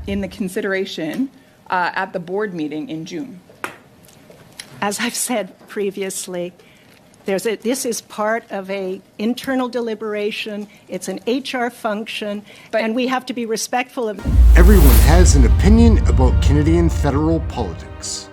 in the consideration at the board meeting in June? As I've said previously, this is part of an internal deliberation. It's an HR function, and we have to be respectful of... Everyone has an opinion about Canadian federal politics.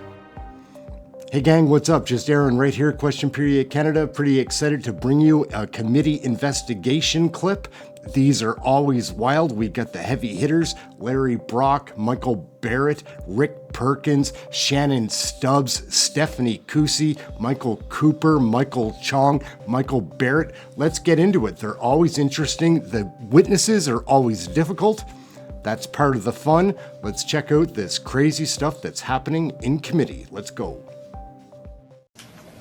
Hey gang, what's up? Just Ehren right here, Question Period Canada. Pretty excited to bring you a committee investigation clip. These are always wild. We got the heavy hitters, Larry Brock, Michael Barrett, Rick Perkins, Shannon Stubbs, Stephanie Kusi, Michael Cooper, Michael Chong, Michael Barrett. Let's get into it. They're always interesting. The witnesses are always difficult. That's part of the fun. Let's check out this crazy stuff that's happening in committee. Let's go.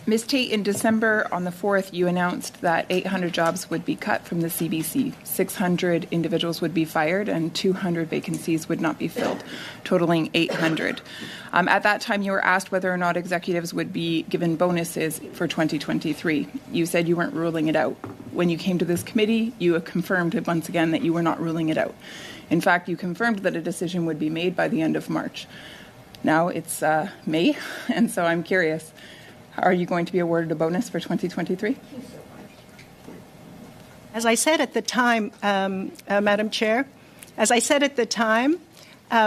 Ms. Tait, in December on the 4th, you announced that 800 jobs would be cut from the CBC, 600 individuals would be fired, and 200 vacancies would not be filled, totaling 800. At that time, you were asked whether or not executives would be given bonuses for 2023. You said you weren't ruling it out. When you came to this committee, you confirmed once again that you were not ruling it out. In fact, you confirmed that a decision would be made by the end of March. Now it's May, and so I'm curious. Are you going to be awarded a bonus for 2023? As I said at the time, Madam Chair, as I said at the time,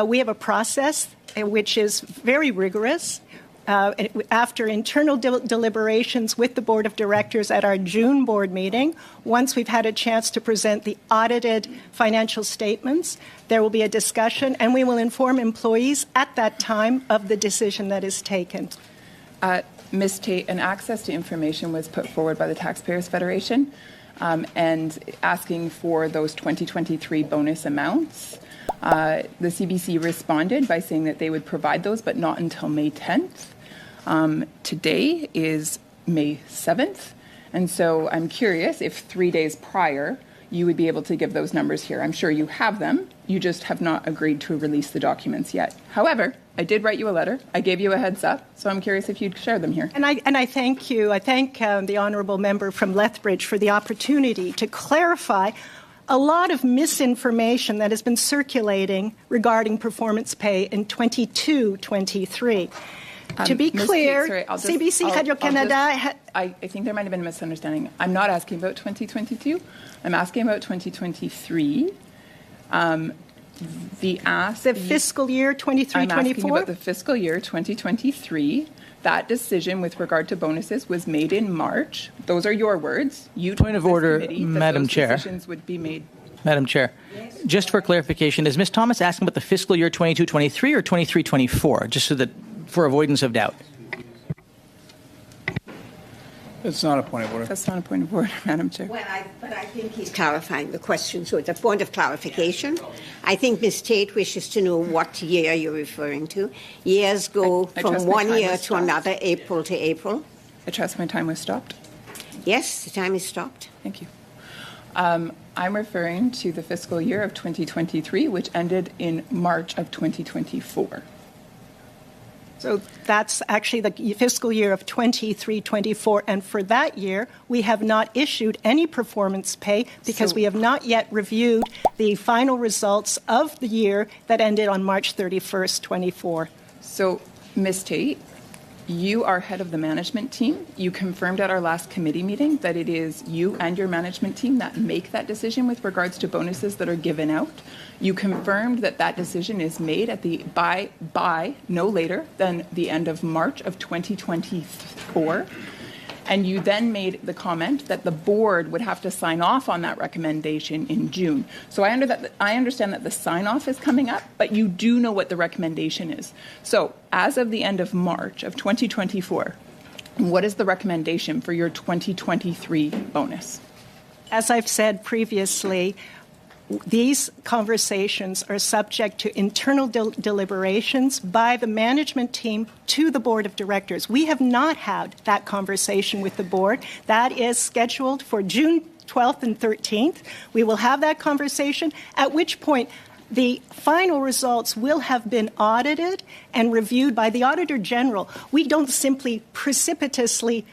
we have a process which is very rigorous. After internal deliberations with the Board of Directors at our June board meeting, once we've had a chance to present the audited financial statements, there will be a discussion, and we will inform employees at that time of the decision that is taken. Ms. Tait, an access to information was put forward by the Taxpayers Federation and asking for those 2023 bonus amounts. The CBC responded by saying that they would provide those, but not until May 10th. Today is May 7th, and so I'm curious if 3 days prior you would be able to give those numbers here. I'm sure you have them. You just have not agreed to release the documents yet. However, I did write you a letter. I gave you a heads up, so I'm curious if you'd share them here. And I thank you. I thank the honourable member from Lethbridge for the opportunity to clarify a lot of misinformation that has been circulating regarding performance pay in 22-23. To be clear, CBC Radio-Canada... I think there might have been a misunderstanding. I'm not asking about 2022. I'm asking about 2023. The fiscal year 23-24? I'm asking about the fiscal year 2023. That decision with regard to bonuses was made in March. Those are your words. You Point of order, Madam Chair. Decisions would be made. Madam Chair, just for clarification, is Ms. Thomas asking about the fiscal year 22-23 or 23-24, just so that for avoidance of doubt? It's not a point of order. That's not a point of order, Madam Chair. Well, but I think he's clarifying the question, so it's a point of clarification. I think Ms. Tait wishes to know what year you're referring to. Years go from 1 year to another, April to April. I trust my time was stopped. Yes, the time is stopped. Thank you. I'm referring to the fiscal year of 2023, which ended in March of 2024. So that's actually the fiscal year of 23-24, and for that year, we have not issued any performance pay because we have not yet reviewed the final results of the year that ended on March 31st, 24. So, Ms. Tait, you are head of the management team. You confirmed at our last committee meeting that it is you and your management team that make that decision with regards to bonuses that are given out. You confirmed that that decision is made at the by no later than the end of March of 2024. And you then made the comment that the board would have to sign off on that recommendation in June. So I understand that the sign-off is coming up, but you do know what the recommendation is. So as of the end of March of 2024, what is the recommendation for your 2023 bonus? As I've said previously, these conversations are subject to internal deliberations by the management team to the Board of Directors. We have not had that conversation with the Board. That is scheduled for June 12th and 13th. We will have that conversation, at which point the final results will have been audited and reviewed by the Auditor General. We don't simply precipitously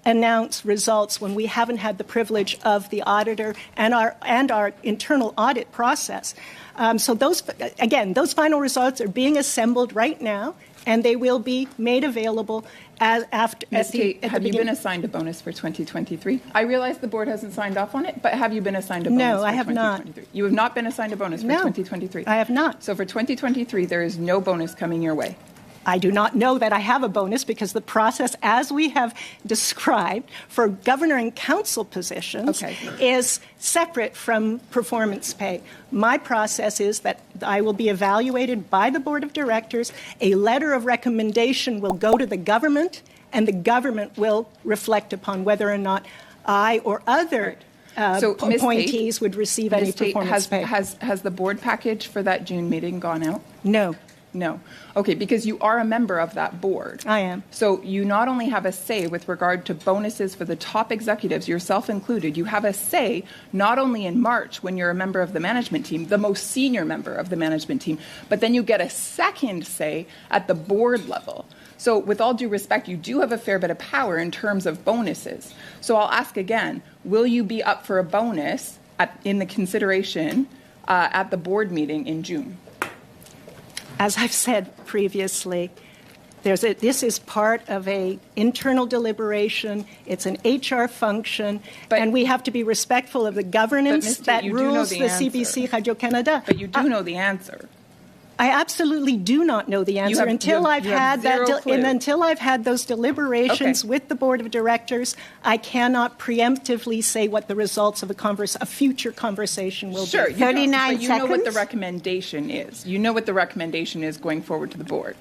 announce results when we haven't had the privilege of the auditor and our internal audit process. So those final results are being assembled right now, and they will be made available after. Ms. Tait, have you been assigned a bonus for 2023? I realize the board hasn't signed off on it, but have you been assigned a bonus No, for 2023? I have not. You have not been assigned a bonus for No, 2023? I have not. So for 2023, there is no bonus coming your way. I do not know that I have a bonus because the process, as we have described, for governor and council positions is separate from performance pay. My process is that I will be evaluated by the board of directors. A letter of recommendation will go to the government, and the government will reflect upon whether or not I or other appointees would receive any performance pay. Has the board package for that June meeting gone out? No. No. Okay, because you are a member of that board. I am. So you not only have a say with regard to bonuses for the top executives, yourself included, you have a say not only in March when you're a member of the management team, the most senior member of the management team, but then you get a second say at the board level. So with all due respect, you do have a fair bit of power in terms of bonuses. So I'll ask again, will you be up for a bonus in the consideration at the board meeting in June? As I've said previously, this is part of an internal deliberation. It's an HR function, and we have to be respectful of the governance that rules the CBC Radio-Canada. But you do know the answer. I absolutely do not know the answer until I've had those deliberations with the board of directors. I cannot preemptively say what the results of a future conversation will be. Sure, 39 seconds. You know what the seconds. recommendation is. You know what the recommendation is going forward to the board.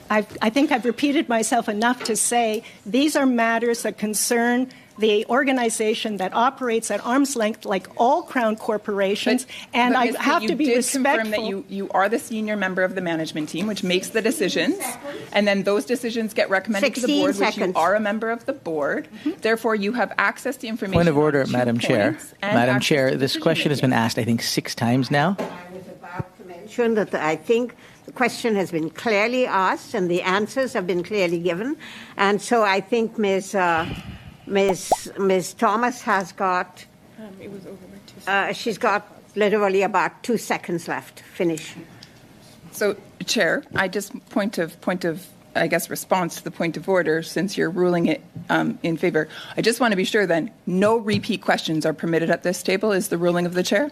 I think I've repeated myself enough to say these are matters that concern the organization that operates at arm's length like all Crown corporations, and I have to be respectful. You did confirm that you are the senior member of the management team, which makes the decisions, and then those decisions get recommended to the board, which you are a member of the board. Therefore, you have access to information. Point of order, Madam Chair. Madam Chair, this question has been asked, I think, 6 times now. I was about to mention that I think the question has been clearly asked and the answers have been clearly given. And so I think Ms. Thomas has got, she's got literally about 2 seconds left. Finish. So, Chair, I just point of I guess, response to the point of order, since you're ruling it in favor. I just want to be sure then, no repeat questions are permitted at this table is the ruling of the Chair?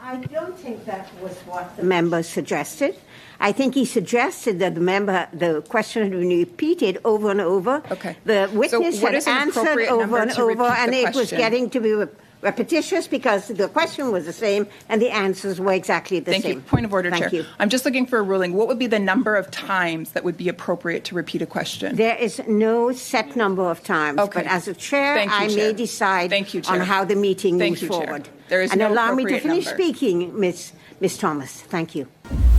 I don't think that was what the member suggested. I think he suggested that the question had been repeated over and over. Okay. The witness had answered over and over, and it was getting to be repetitious because the question was the same and the answers were exactly the same. Thank you. Point of order, Chair. You. I'm just looking for a ruling. What would be the number of times that would be appropriate to repeat a question? There is no set number of times, but as a chair, I may decide on how the meeting moves forward. There is and no allow me to finish number. speaking, Ms. Thomas. Thank you.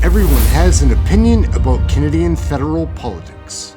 Everyone has an opinion about Canadian federal politics.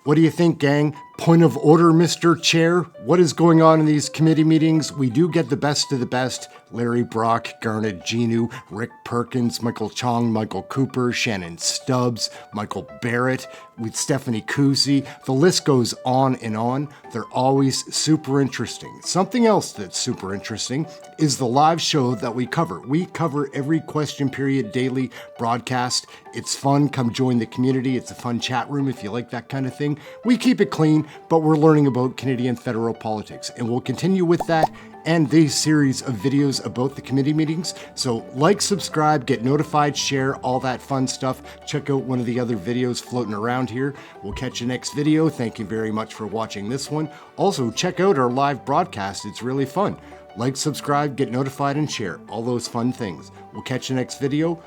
What do you think, gang? Point of order, Mr. Chair. What is going on in these committee meetings? We do get the best of the best. Larry Brock, Garnet Genu, Rick Perkins, Michael Chong, Michael Cooper, Shannon Stubbs, Michael Barrett, with Stephanie Cousy. The list goes on and on. They're always super interesting. Something else that's super interesting is the live show that we cover. We cover every question period daily broadcast. It's fun. Come join the community. It's a fun chat room if you like that kind of thing. We keep it clean, but we're learning about Canadian federal politics, and we'll continue with that and these series of videos about the committee meetings. So like, subscribe, get notified, share, all that fun stuff. Check out one of the other videos floating around here. We'll catch you next video. Thank you very much for watching this one. Also, check out our live broadcast. It's really fun. Like, subscribe, get notified, and share. All those fun things. We'll catch you next video.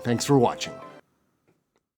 Thanks for watching.